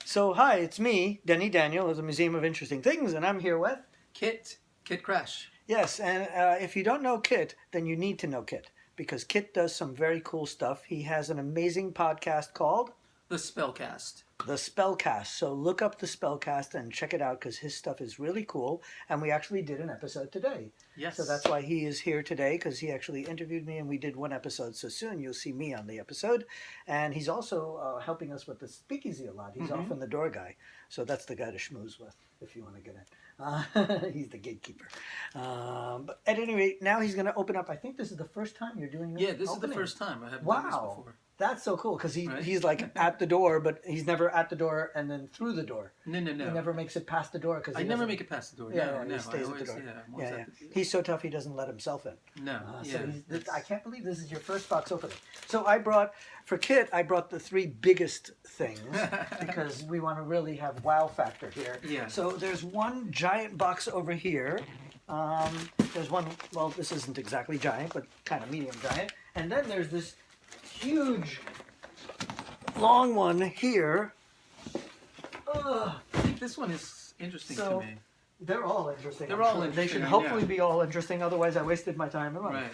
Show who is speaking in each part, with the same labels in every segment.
Speaker 1: So hi, it's me, Denny Daniel of the Museum of Interesting Things, and I'm here with...
Speaker 2: Kit Krash.
Speaker 1: Yes, and if you don't know Kit, then you need to know Kit, because Kit does some very cool stuff. He has an amazing podcast called...
Speaker 2: The Spellcast.
Speaker 1: The Spellcast. So look up the Spellcast and check it out, because his stuff is really cool, and we actually did an episode today.
Speaker 2: Yes.
Speaker 1: So that's why he is here today, because he actually interviewed me, and we did one episode. So soon you'll see me on the episode. And he's also helping us with the speakeasy a lot. He's often the door guy. So that's the guy to schmooze with, if you want to get in. He's the gatekeeper. But at any rate, now he's going to open up. I think this is the first time you're doing this.
Speaker 2: Yeah, this is the first time. I haven't done this before.
Speaker 1: That's so cool, because
Speaker 2: Right?
Speaker 1: he's like at the door, but he's never at the door and then through the door.
Speaker 2: No.
Speaker 1: He never makes it past the door.
Speaker 2: I never make it past the door. No.
Speaker 1: He stays at the door.
Speaker 2: Yeah.
Speaker 1: He's so tough he doesn't let himself in.
Speaker 2: No.
Speaker 1: I can't believe this is your first box opening. So for Kit, I brought the three biggest things because we want to really have wow factor here.
Speaker 2: Yeah.
Speaker 1: So there's one giant box over here. There's one, well, this isn't exactly giant, but kind of medium giant. And then there's this huge, long one here.
Speaker 2: I think this one is interesting to me.
Speaker 1: They're all interesting.
Speaker 2: They're all interesting.
Speaker 1: They should hopefully be all interesting. Otherwise, I wasted my time.
Speaker 2: Right.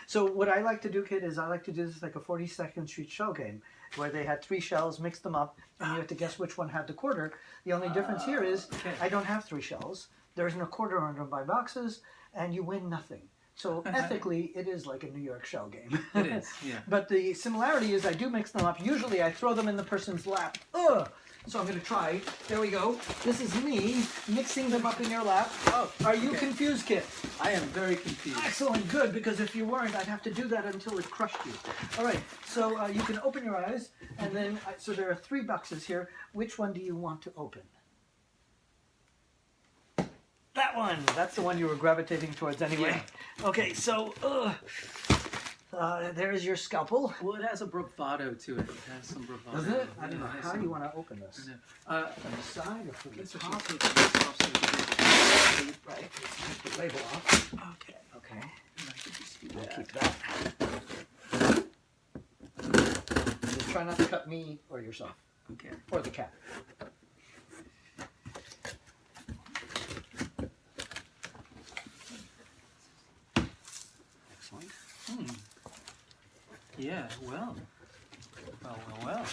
Speaker 1: So what I like to do, Kid, is I like to do this like a 42nd Street shell game, where they had three shells, mixed them up, and you have to guess which one had the quarter. The only difference here is I don't have three shells. There isn't a quarter under my boxes, and you win nothing. So ethically, it is like a New York shell game.
Speaker 2: It is, yeah.
Speaker 1: But the similarity is I do mix them up. Usually I throw them in the person's lap. Ugh! So I'm going to try. There we go. This is me mixing them up in your lap. Oh, are you confused, Kit?
Speaker 2: I am very confused.
Speaker 1: Excellent, good, because if you weren't, I'd have to do that until it crushed you. All right, so you can open your eyes, and then, so there are three boxes here. Which one do you want to open? That one. That's the one you were gravitating towards anyway. Yeah. Okay, so there's your scalpel.
Speaker 2: Well, it has a bravado to it. It has some bravado.
Speaker 1: Does it? I don't know. How do you want to open this? From the side or from the top? Right. Let's take the label off. Okay. We'll keep that. Just try not to cut me or yourself.
Speaker 2: Okay.
Speaker 1: Or the cat.
Speaker 2: Yeah, well.
Speaker 1: What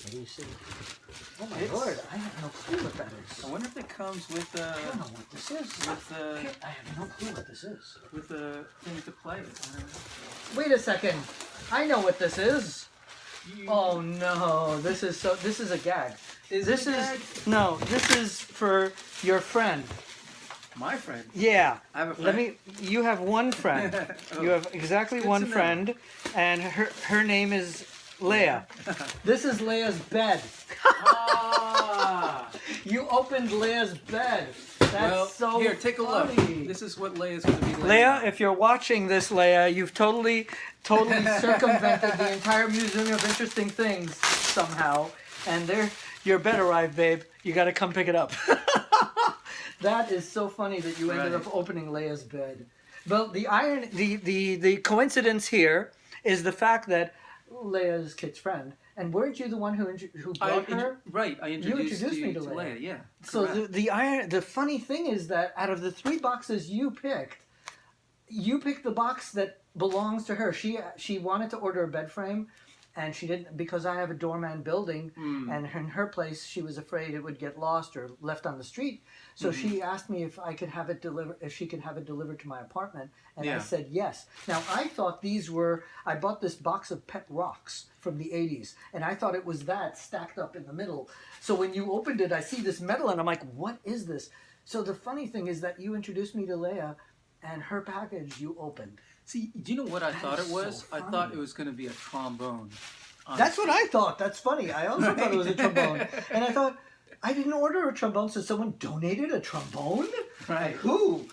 Speaker 1: do you see? Oh my lord, I have no clue what that is.
Speaker 2: I wonder if it comes with
Speaker 1: I don't know what this is.
Speaker 2: With
Speaker 1: I have no clue what this is.
Speaker 2: With a thing to play it.
Speaker 1: Wait a second. I know what this is. Oh no, this is a gag. This is for your friend.
Speaker 2: My friend?
Speaker 1: Yeah.
Speaker 2: I have a friend?
Speaker 1: You have one friend. You have exactly one friend, and her name is Leia. This is Leia's bed. You opened Leia's bed. That's so
Speaker 2: here, take a look.
Speaker 1: funny.
Speaker 2: This is what Leia's going to be.
Speaker 1: Leia, if you're watching this, Leia, you've totally circumvented the entire Museum of Interesting Things somehow, and your bed arrived, babe. You got to come pick it up. That is so funny that you ended up opening Leia's bed. Well, the coincidence here is the fact that Leia's Kit's friend, and weren't you the one who brought her?
Speaker 2: Right, I introduced
Speaker 1: me to
Speaker 2: Leia. Yeah.
Speaker 1: So the funny thing is that out of the three boxes you picked the box that belongs to her. She wanted to order a bed frame. And she didn't, because I have a doorman building, and in her place, she was afraid it would get lost or left on the street. So she asked me if I could have it she could have it delivered to my apartment, and I said yes. Now I thought I bought this box of pet rocks from the 80s, and I thought it was that stacked up in the middle. So when you opened it, I see this metal, and I'm like, what is this? So the funny thing is that you introduced me to Leia, and her package you opened.
Speaker 2: See, do you know what I thought it was? I thought it was going to be a trombone. Honestly.
Speaker 1: That's what I thought. That's funny. I also thought it was a trombone. And I thought, I didn't order a trombone, so someone donated a trombone?
Speaker 2: Right.
Speaker 1: Like who?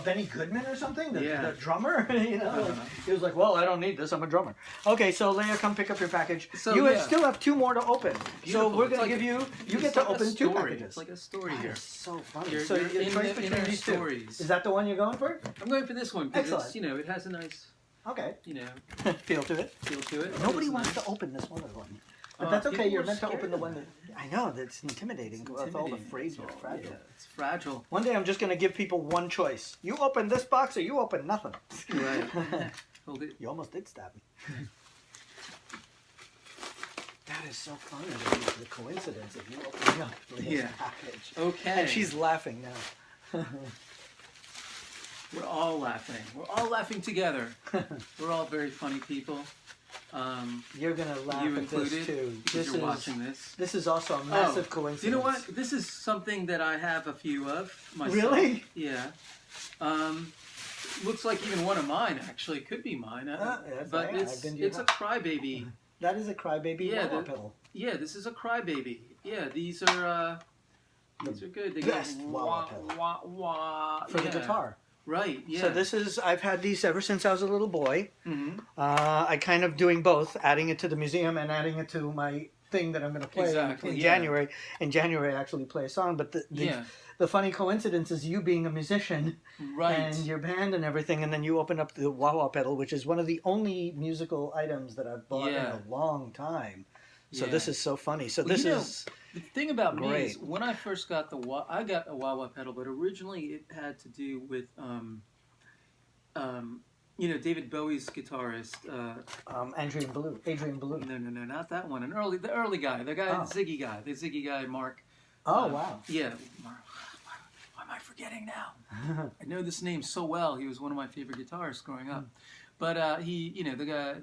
Speaker 1: Benny Goodman or something? The drummer? He was like, well, I don't need this. I'm a drummer. Okay, so Leia, come pick up your package. So you still have two more to open.
Speaker 2: Beautiful.
Speaker 1: So we're going to give you get to open two packages.
Speaker 2: It's like a story here.
Speaker 1: So funny.
Speaker 2: You're in between these stories.
Speaker 1: Is that the one you're going for?
Speaker 2: I'm going for this one because it's, it has a nice...
Speaker 1: Okay.
Speaker 2: You know,
Speaker 1: Feel to it.
Speaker 2: feel to it.
Speaker 1: Nobody
Speaker 2: It's
Speaker 1: wants
Speaker 2: nice.
Speaker 1: to open this one. But that's okay.
Speaker 2: People
Speaker 1: You're
Speaker 2: are
Speaker 1: meant to
Speaker 2: scared
Speaker 1: open the
Speaker 2: of
Speaker 1: one
Speaker 2: that.
Speaker 1: that I know that's intimidating. With all the frames
Speaker 2: It's
Speaker 1: are
Speaker 2: all-
Speaker 1: fragile.
Speaker 2: Yeah, it's fragile.
Speaker 1: One day I'm just gonna give people one choice. You open this box or you open nothing.
Speaker 2: Right. Hold it.
Speaker 1: You almost did stab me. That is so funny. The coincidence of you opening up this package.
Speaker 2: Okay.
Speaker 1: And she's laughing now.
Speaker 2: We're all laughing. We're all laughing together. We're all very funny people.
Speaker 1: You're gonna laugh
Speaker 2: You
Speaker 1: at this
Speaker 2: included,
Speaker 1: too.
Speaker 2: because you're watching this.
Speaker 1: This is also a massive coincidence.
Speaker 2: You know what? This is something that I have a few of myself.
Speaker 1: Really?
Speaker 2: Yeah. Looks like even one of mine actually could be mine.
Speaker 1: Yes,
Speaker 2: but
Speaker 1: I've been to your
Speaker 2: it's a
Speaker 1: house.
Speaker 2: Cry Baby.
Speaker 1: That is a Cry Baby WahWah pedal.
Speaker 2: Yeah, this is a Cry Baby. Yeah, these are good. They
Speaker 1: best
Speaker 2: go
Speaker 1: WahWah pedal.
Speaker 2: wah, wah,
Speaker 1: For the guitar.
Speaker 2: Right. Yeah.
Speaker 1: So this is, I've had these ever since I was a little boy.
Speaker 2: Mm-hmm.
Speaker 1: I kind of doing both, adding it to the museum and adding it to my thing that I'm going to play in January. In January, I actually play a song. But the funny coincidence is you being a musician and your band and everything, and then you open up the WahWah pedal, which is one of the only musical items that I've bought in a long time. So this is so funny. So this is...
Speaker 2: The thing about me
Speaker 1: great.
Speaker 2: is when I first got I got a WahWah pedal, but originally it had to do with you know, David Bowie's guitarist.
Speaker 1: Adrian Ballou.
Speaker 2: No, not that one. The early guy, the Ziggy guy, the Ziggy guy, Mark.
Speaker 1: Oh wow.
Speaker 2: Yeah. Mark, why am I forgetting now? I know this name so well. He was one of my favorite guitarists growing up. But he, you know, the guy,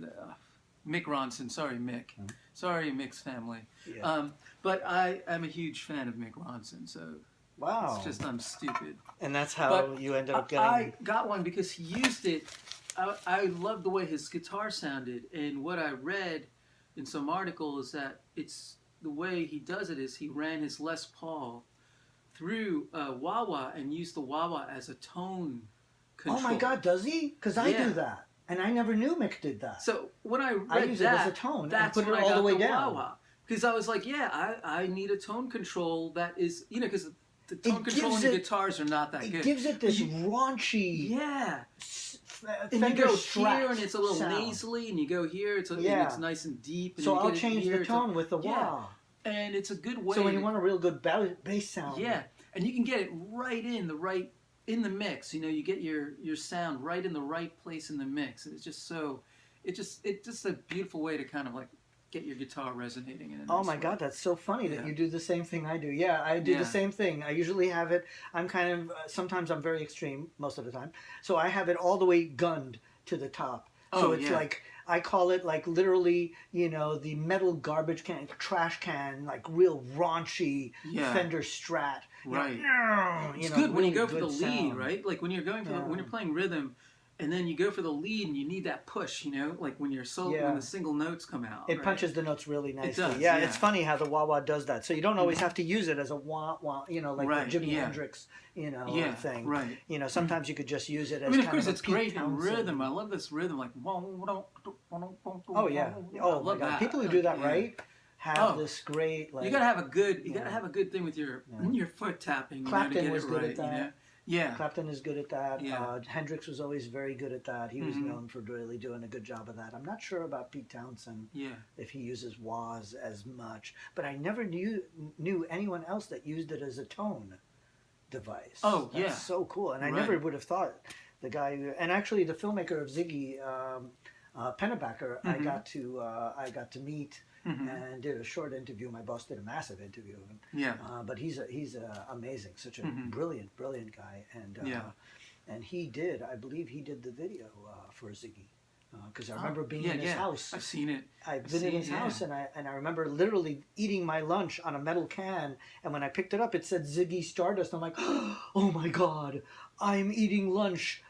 Speaker 2: Mick Ronson. Sorry, Mick. Sorry, Mick's family.
Speaker 1: Yeah.
Speaker 2: But I'm a huge fan of Mick Ronson, so
Speaker 1: wow.
Speaker 2: it's just I'm stupid.
Speaker 1: And that's how you ended up getting...
Speaker 2: I got one because he used it. I loved the way his guitar sounded, and what I read in some article is that it's the way he does it is he ran his Les Paul through WahWah and used the WahWah as a tone control.
Speaker 1: Oh my God, does he? Because I do that. And I never knew Mick did that.
Speaker 2: So when I read
Speaker 1: use
Speaker 2: that,
Speaker 1: it as a tone
Speaker 2: that's
Speaker 1: and put
Speaker 2: when
Speaker 1: it all
Speaker 2: I got
Speaker 1: the way down.
Speaker 2: WahWah. Because I was like, I need a tone control that is, you know, because the tone control in the guitars are not that good.
Speaker 1: It gives it this raunchy...
Speaker 2: Yeah. And
Speaker 1: Fender
Speaker 2: you go
Speaker 1: Strat
Speaker 2: here and it's a little
Speaker 1: sound.
Speaker 2: nasally, and you go here, it's nice and deep. And
Speaker 1: so
Speaker 2: you
Speaker 1: I'll
Speaker 2: get it
Speaker 1: change
Speaker 2: here,
Speaker 1: the tone with the wah.
Speaker 2: And it's a good way.
Speaker 1: So when you want a real good bass sound.
Speaker 2: Yeah, and you can get it right in the mix. You know, you get your sound right in the right place in the mix. And it's just so, it's just a beautiful way to kind of like get your guitar resonating in a nice way.
Speaker 1: God, that's so funny that you do the same thing I do. Yeah, I do the same thing. I usually have it, I'm kind of, sometimes I'm very extreme, most of the time. So I have it all the way gunned to the top. So it's like, I call it like literally, you know, the metal garbage can, trash can, like real raunchy Fender Strat.
Speaker 2: Right.
Speaker 1: It's
Speaker 2: good when you go for the lead, right? Like when you're going for when you're
Speaker 1: Yeah.
Speaker 2: playing rhythm, and then you go for the lead, and you need that push, you know, like when you're when the single notes come out.
Speaker 1: It punches the notes really nicely.
Speaker 2: It does,
Speaker 1: yeah, it's funny how the WahWah does that. So you don't always have to use it as a wah-wah, you know, like the Jimi Hendrix, you know, thing.
Speaker 2: Right.
Speaker 1: You know, sometimes you could just use it as
Speaker 2: I mean, of
Speaker 1: kind
Speaker 2: course,
Speaker 1: a
Speaker 2: it's great in
Speaker 1: Townsend.
Speaker 2: rhythm. I love this rhythm, like.
Speaker 1: Oh yeah. Oh my God.
Speaker 2: That.
Speaker 1: People who do that right have this great like.
Speaker 2: You gotta have a good. You gotta have a good thing with your foot tapping.
Speaker 1: Clapton was good at that.
Speaker 2: You know? Yeah.
Speaker 1: Clapton is good at that.
Speaker 2: Yeah.
Speaker 1: Hendrix was always very good at that. He was known for really doing a good job of that. I'm not sure about Pete Townsend.
Speaker 2: Yeah.
Speaker 1: If he uses wahs as much, but I never knew anyone else that used it as a tone device.
Speaker 2: Oh,
Speaker 1: That's so cool, and I never would have thought the guy. And actually, the filmmaker of Ziggy, Pennebacker, I got to meet. And did a short interview. My boss did a massive interview of him. Yeah. But he's amazing, such a brilliant guy. And and I believe he did the video for Ziggy. Because I remember being in his house.
Speaker 2: I've seen it.
Speaker 1: I've been in his house, and I remember literally eating my lunch on a metal can. And when I picked it up, it said Ziggy Stardust. I'm like, oh my God, I'm eating lunch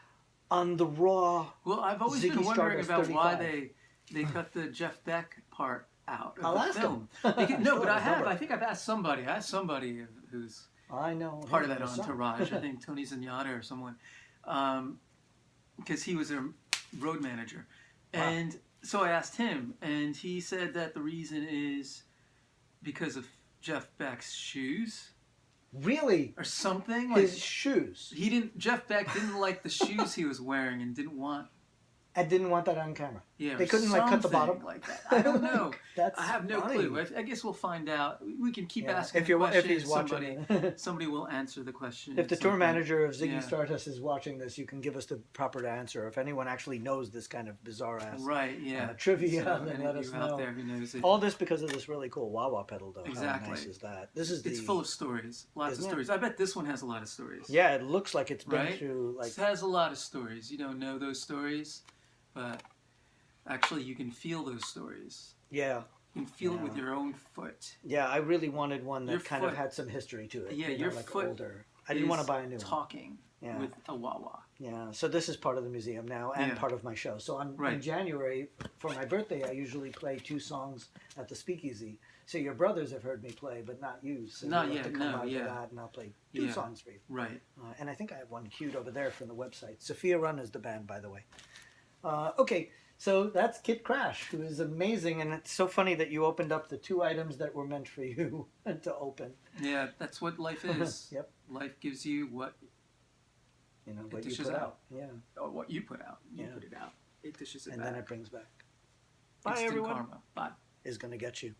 Speaker 1: on the raw.
Speaker 2: Well, I've always
Speaker 1: Ziggy
Speaker 2: been wondering
Speaker 1: Stardust
Speaker 2: about
Speaker 1: 35.
Speaker 2: why they cut the Jeff Beck part out of
Speaker 1: I'll
Speaker 2: the
Speaker 1: ask
Speaker 2: film.
Speaker 1: him.
Speaker 2: No, but I think I've asked somebody. I asked somebody who's
Speaker 1: I know
Speaker 2: part of that entourage. I think Tony Zenyatta or someone, because he was their road manager, and so I asked him, and he said that the reason is because of Jeff Beck's shoes.
Speaker 1: Really?
Speaker 2: Or something.
Speaker 1: His shoes.
Speaker 2: Jeff Beck didn't like the shoes he was wearing and didn't want
Speaker 1: I didn't want that on camera.
Speaker 2: Yeah,
Speaker 1: They couldn't like cut the
Speaker 2: something
Speaker 1: bottom.
Speaker 2: like that. I don't know.
Speaker 1: That's
Speaker 2: I have no
Speaker 1: funny.
Speaker 2: clue. I guess we'll find out. We can keep
Speaker 1: Yeah,
Speaker 2: asking
Speaker 1: if
Speaker 2: the question.
Speaker 1: if he's watching,
Speaker 2: Somebody will answer the question.
Speaker 1: if the
Speaker 2: at
Speaker 1: tour
Speaker 2: some point.
Speaker 1: manager of Ziggy
Speaker 2: Yeah.
Speaker 1: Stardust is watching this, you can give us the proper answer. If anyone actually knows this kind of bizarre ass
Speaker 2: Right, yeah.
Speaker 1: trivia,
Speaker 2: So
Speaker 1: then
Speaker 2: any
Speaker 1: let
Speaker 2: of
Speaker 1: us
Speaker 2: you
Speaker 1: know.
Speaker 2: out there who knows it.
Speaker 1: All this because of this really cool wah-wah pedal, though.
Speaker 2: Exactly.
Speaker 1: How nice is that? This is
Speaker 2: It's full of stories. Lots of
Speaker 1: Isn't it?
Speaker 2: stories. I bet this one has a lot of stories.
Speaker 1: Yeah, it looks like it's been
Speaker 2: Right?
Speaker 1: through like.
Speaker 2: It has a lot of stories. You don't know those stories, but actually you can feel those stories.
Speaker 1: Yeah.
Speaker 2: You can feel it
Speaker 1: Yeah.
Speaker 2: with your own foot.
Speaker 1: Yeah, I really wanted one that
Speaker 2: Your
Speaker 1: kind of
Speaker 2: foot-
Speaker 1: had some history to it.
Speaker 2: Yeah,
Speaker 1: you know,
Speaker 2: your
Speaker 1: like
Speaker 2: foot
Speaker 1: older. I didn't want to buy a new one.
Speaker 2: talking
Speaker 1: Yeah.
Speaker 2: with a wah-wah.
Speaker 1: Yeah, so this is part of the museum now and
Speaker 2: Yeah.
Speaker 1: part of my show. So in
Speaker 2: Right.
Speaker 1: January, for my birthday, I usually play 2 songs at the Speakeasy. So your brothers have heard me play, but not you. So
Speaker 2: Not
Speaker 1: you'll have
Speaker 2: yet,
Speaker 1: to come
Speaker 2: no,
Speaker 1: by to
Speaker 2: yeah.
Speaker 1: that, and I'll play 2
Speaker 2: Yeah.
Speaker 1: songs for you.
Speaker 2: Right.
Speaker 1: And I think I have one queued over there from the website. Sophia Run is the band, by the way. Okay, so that's Kit Krash, who is amazing, and it's so funny that you opened up the 2 items that were meant for you to open.
Speaker 2: Yeah, that's what life is.
Speaker 1: Yep.
Speaker 2: Life gives you what
Speaker 1: You know,
Speaker 2: It
Speaker 1: what you
Speaker 2: dishes
Speaker 1: put
Speaker 2: out.
Speaker 1: out. Yeah,
Speaker 2: or what you put out. You
Speaker 1: Yeah.
Speaker 2: put it out. It dishes it
Speaker 1: and
Speaker 2: back.
Speaker 1: then it brings back. Bye,
Speaker 2: Instant
Speaker 1: everyone.
Speaker 2: karma. Bye.
Speaker 1: Is going to get you.